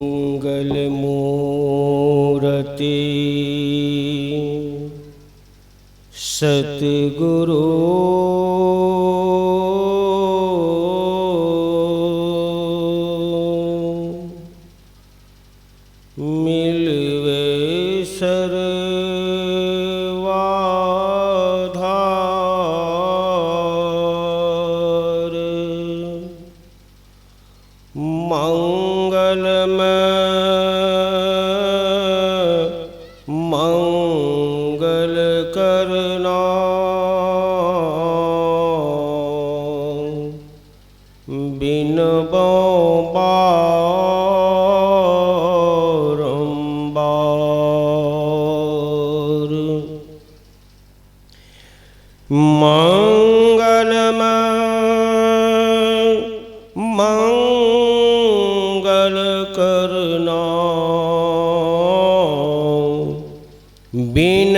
मंगल मूर्ति सतगुरु मिलवे सर्वाधार मंगल करना बिन बारंबार मंगल करना बिन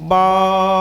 बारंबार।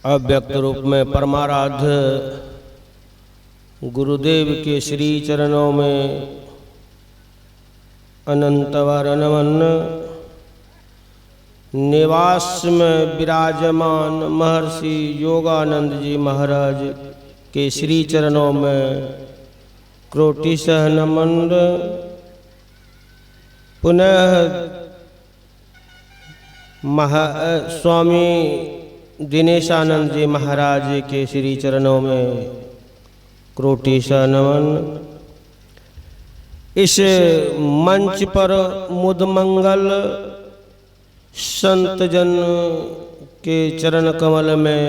अव्यक्त रूप में परमाराध्य गुरुदेव के श्री चरणों में अनंतवार नमन। निवास में विराजमान महर्षि योगानंद जी महाराज के श्री चरणों में कोटिशः नमन। पुनः स्वामी दिनेशानंद जी महाराज के श्री चरणों में कोटिशः नमन। इस मंच पर मुदमंगल संत जन के चरण कमल में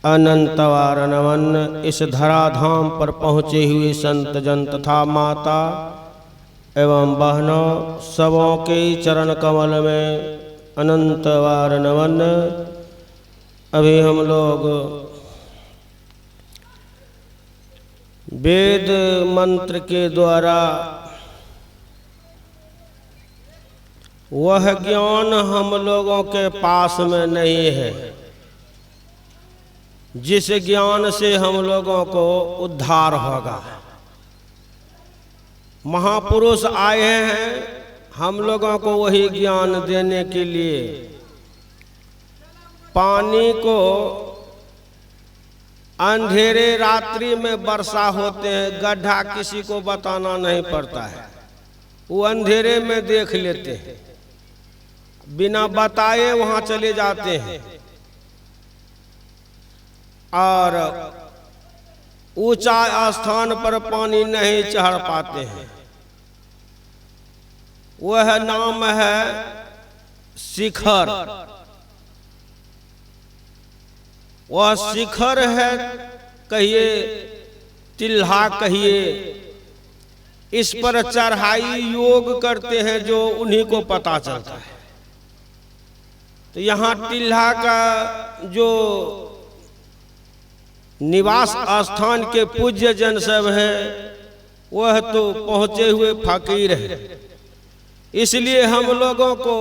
अनंतवार नमन। इस धराधाम पर पहुँचे हुए संत जन तथा माता एवं बहनों सबों के चरण कमल में अनंतवार नमन। अभी हम लोग वेद मंत्र के द्वारा वह ज्ञान हम लोगों के पास में नहीं है जिस ज्ञान से हम लोगों को उद्धार होगा। महापुरुष आए हैं हम लोगों को वही ज्ञान देने के लिए। पानी को अंधेरे रात्रि में वर्षा होते हैं, गड्ढा किसी को बताना नहीं पड़ता है, वो अंधेरे में देख लेते हैं, बिना बताए वहां चले जाते हैं और ऊंचा स्थान पर पानी नहीं चढ़ पाते हैं। वह नाम है शिखर। वह शिखर है, कहिए टिल्हा कहिए, इस पर चढ़ाई योग करते हैं जो उन्हीं को पता चलता है। तो यहाँ टिल्हा का जो निवास स्थान के पूज्य जन सब है वह तो पहुँचे हुए फकीर है। इसलिए हम लोगों को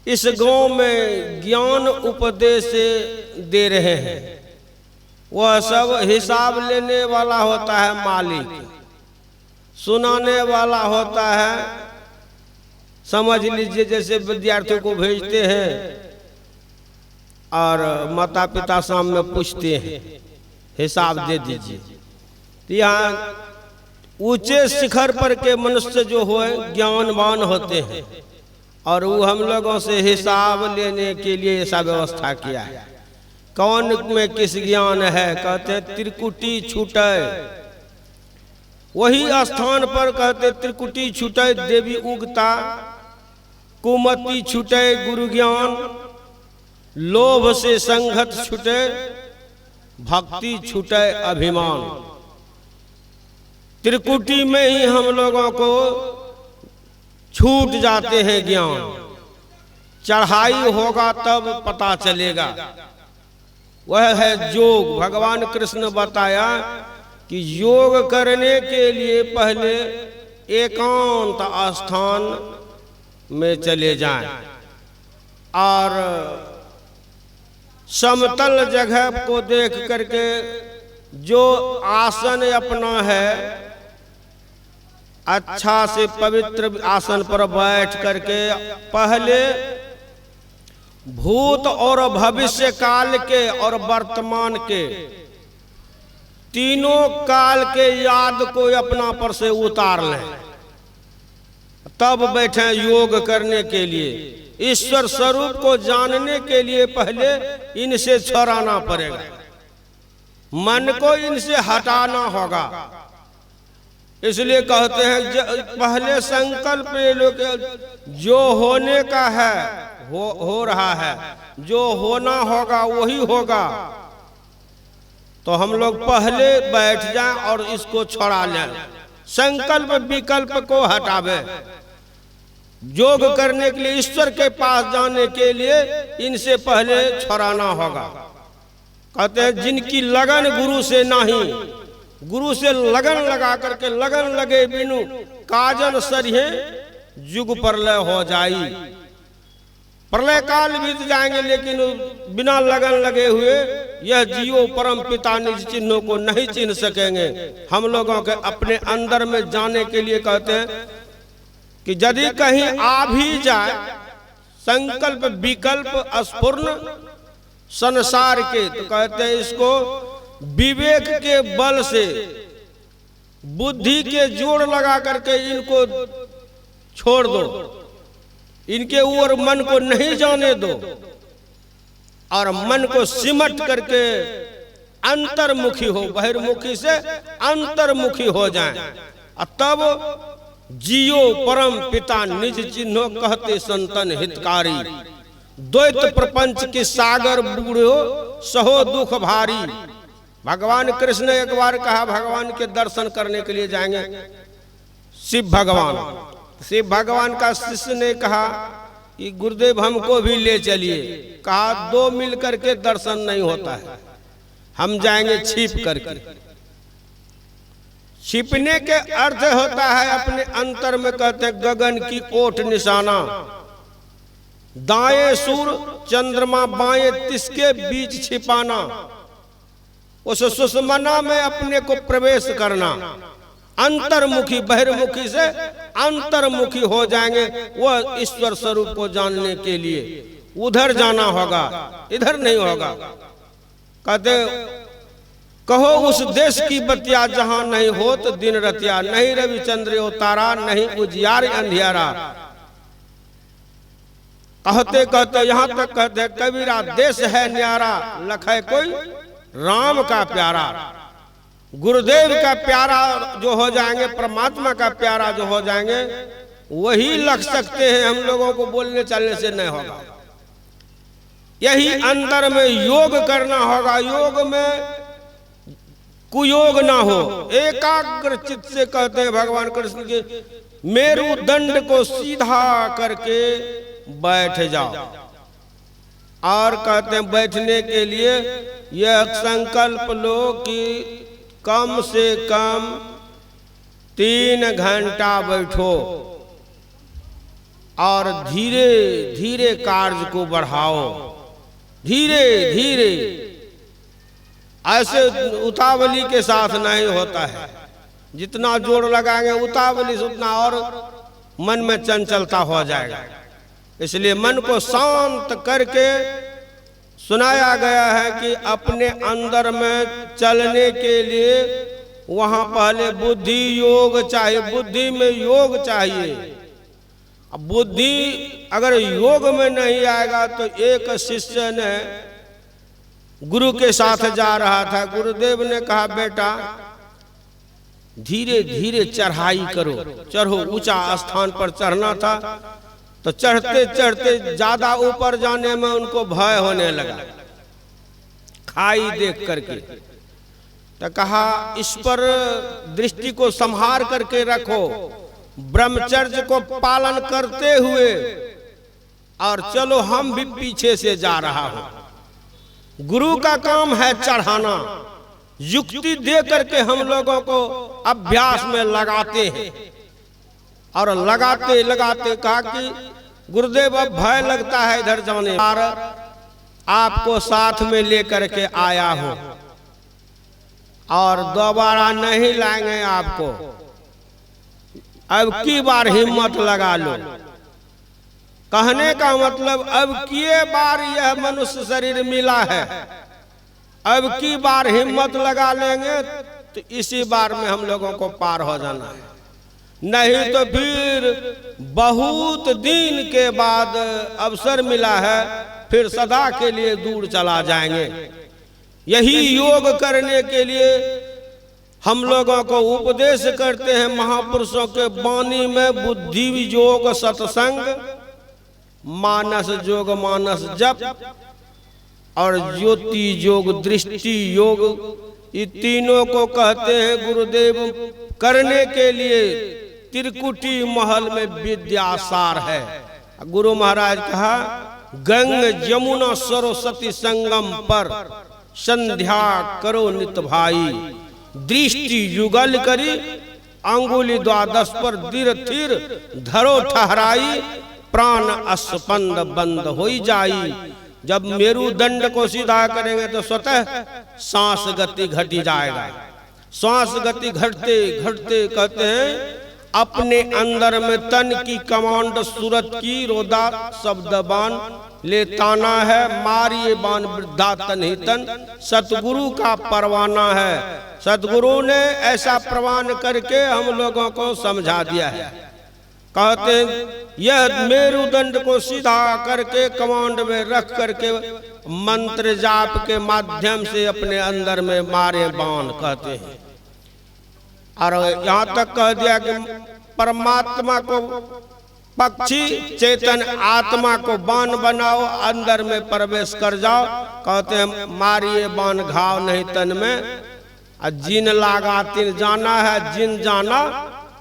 इस गांव में ज्ञान उपदेश दे रहे हैं। वह सब हिसाब लेने वाला होता है मालिक, सुनाने वाला होता है, समझ लीजिए जैसे विद्यार्थियों को भेजते हैं और माता पिता सामने पूछते हैं हिसाब दे दीजिए। तो यहाँ ऊंचे शिखर पर के मनुष्य जो हो ज्ञानवान होते हैं और वो हम लोगों से हिसाब लेने के लिए ऐसा व्यवस्था किया है। कौन में किस ज्ञान है, कहते हैं त्रिकुटी छूटे। वही स्थान पर कहते त्रिकुटी छूटे देवी उगता, कुमति छूटे गुरु ज्ञान, लोभ से संगत छूटे, भक्ति छूटे अभिमान। त्रिकुटी में ही हम लोगों को छूट जाते हैं ज्ञान। चढ़ाई होगा तब पता चलेगा। वह है योग। भगवान कृष्ण बताया कि योग करने के लिए पहले एकांत स्थान में चले जाएं और समतल जगह को देख करके जो आसन अपना है अच्छा से पवित्र आसन पर बैठ करके पहले भूत और भविष्य काल के और वर्तमान के तीनों काल के याद को अपना पर से उतार लें, तब बैठे योग करने के लिए। ईश्वर स्वरूप को जानने के लिए पहले इनसे छुड़ाना पड़ेगा, मन को इनसे हटाना होगा। इसलिए कहते हैं पहले संकल्प ले लो कि जो होने का है हो रहा है, जो होना होगा वही होगा। तो हम लोग पहले बैठ जाएं और इसको छोड़ा लें, संकल्प विकल्प को हटावे। योग करने के लिए, ईश्वर के पास जाने के लिए इनसे पहले छुड़ाना होगा। कहते हैं जिनकी लगन गुरु से नहीं, गुरु से लगन लगा करके लगन लगे बिनु काजन सरिये जुग प्रलय हो जाई। प्रलय काल बीत जाएंगे लेकिन बिना लगन लगे हुए यह जियो परम पिता निज चिन्हों को नहीं चिन्ह सकेंगे। हम लोगों के अपने अंदर में जाने के लिए कहते हैं कि यदि कहीं आ भी जाए संकल्प विकल्प स्फुरण संसार के, तो कहते हैं इसको विवेक के बल से बुद्धि के जोड़ लगा करके इनको छोड़ दो, इनके ऊपर मन को नहीं जाने दो और मन को सिमट करके अंतर्मुखी हो, बहिर्मुखी से अंतर्मुखी हो जाएं। तब जियो परम पिता निज चिन्हो कहते संतन हितकारी। द्वैत प्रपंच के सागर बूढ़ो सहो दुख भारी। भगवान कृष्ण एक बार कहा भगवान के दर्शन करने के लिए जाएंगे शिव भगवान। शिव भगवान का शिष्य ने कहा कि गुरुदेव हमको भी ले चलिए। कहा दो मिल करके दर्शन नहीं होता है, हम जाएंगे छिप करके। छिपने के अर्थ होता है अपने अंतर में, कहते गगन की ओट निशाना, दाएं सूर्य चंद्रमा बाएं तिसके बीच छिपाना, उस सुषमना में अपने को प्रवेश करना। अंतर्मुखी बहिर्मुखी से अंतर्मुखी हो जाएंगे। वह ईश्वर स्वरूप को जानने के लिए उधर जाना होगा, इधर नहीं होगा। कहते कहो उस देश की बतिया जहां नहीं होत दिन रतिया, नहीं रविचंद्र उतारा नहीं उजियार अंधियारा। कहते कहते यहां तक कहते कबीरा देश है न्यारा, लखे कोई राम का प्यारा। गुरुदेव का प्यारा जो हो जाएंगे, परमात्मा का प्यारा जो हो जाएंगे, वही लग सकते हैं। हम लोगों को बोलने चलने से नहीं होगा। यही अंदर में योग करना होगा। योग में कुयोग ना हो, एकाग्र चित्त से कहते हैं भगवान कृष्ण के मेरुदंड को सीधा करके बैठ जाओ। और कहते हैं बैठने के लिए यह संकल्प लो कि कम से कम 3 घंटा बैठो और धीरे धीरे कार्य को बढ़ाओ, धीरे धीरे। ऐसे उतावली के साथ नहीं होता है। जितना जोर लगाएंगे उतावली से उतना और मन में चंचलता हो जाएगा। इसलिए मन को शांत करके सुनाया गया है कि अपने अंदर में चलने के लिए वहां पहले बुद्धि योग चाहिए, बुद्धि में योग चाहिए। अब बुद्धि अगर योग में नहीं आएगा तो एक शिष्य ने गुरु के साथ जा रहा था। गुरुदेव ने कहा बेटा धीरे धीरे चढ़ाई करो, चढ़ो। ऊंचा स्थान पर चढ़ना था तो चढ़ते चढ़ते ज्यादा ऊपर जाने में उनको भय होने लगा खाई देख करके। तो कहा इस पर दृष्टि को संभाल करके रखो, ब्रह्मचर्य को पालन करते हुए, और चलो हम भी पीछे से जा रहा हूं। गुरु का काम है चढ़ाना। युक्ति दे करके हम लोगों को अभ्यास में लगाते हैं और लगाते लगाते कहा कि गुरुदेव अब भय लगता है इधर जाने पर, आपको साथ में लेकर के आया हूं और दोबारा नहीं लाएंगे आपको। अब की बार हिम्मत लगा लो। कहने का मतलब अब की बार यह मनुष्य शरीर मिला है, अब की बार हिम्मत लगा लेंगे तो इसी बार में हम लोगों को पार हो जाना है, नहीं तो फिर बहुत दिन के बाद अवसर मिला है, फिर सदा के लिए दूर चला जाएंगे। यही योग करने के लिए हम लोगों को उपदेश करते हैं महापुरुषों के वाणी में, बुद्धि योग सत्संग, मानस योग मानस जप और ज्योति योग दृष्टि योग, ये तीनों को कहते हैं गुरुदेव करने के लिए त्रिकुटी महल में विद्यासार है। गुरु महाराज कहा गंग यमुना सरस्वती संगम पर संध्या करो नित भाई, दृष्टि युगल करी अंगुली द्वादश पर धीर थीर धरो ठहराई, प्राण स्पंद बंद हो जाई। जब मेरुदंड को सीधा करेंगे तो स्वतः सांस गति घटी जाएगा। सांस गति घटते घटते कहते हैं अपने अंदर में तन की कमांड सूरत की रोदा शब्द बान ले ताना है, मारिए बान वृद्धा तन ही तन सतगुरु का परवाना है। सतगुरु ने ऐसा प्रवान करके हम लोगों को समझा दिया है। कहते यह मेरुदंड को सीधा करके कमांड में रख करके मंत्र जाप के माध्यम से अपने अंदर में मारे बाण कहते हैं। और यहाँ तक कह दिया कि परमात्मा को पक्षी चेतन आत्मा को बाण बनाओ, अंदर में प्रवेश कर जाओ। कहते हैं मारिए बाण घाव नहीं तन में, जिन लागा तिन जाना है, जिन जाना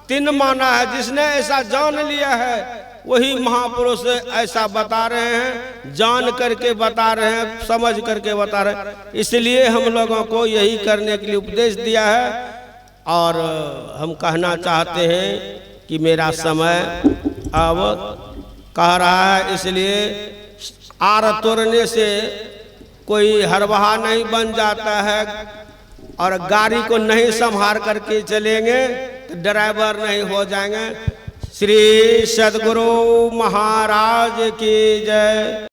तिन माना है। जिसने ऐसा जान लिया है वही महापुरुष ऐसा बता रहे हैं, जान करके बता रहे हैं, समझ करके बता रहे हैं। इसलिए हम लोगों को यही करने के लिए उपदेश दिया है। और हम कहना चाहते हैं कि मेरा समय अब कह रहा है, इसलिए आर तोड़ने से कोई हरबहा नहीं बन जाता है, और गाड़ी को नहीं संभाल करके चलेंगे तो ड्राइवर नहीं हो जाएंगे। श्री सद्गुरु महाराज की जय।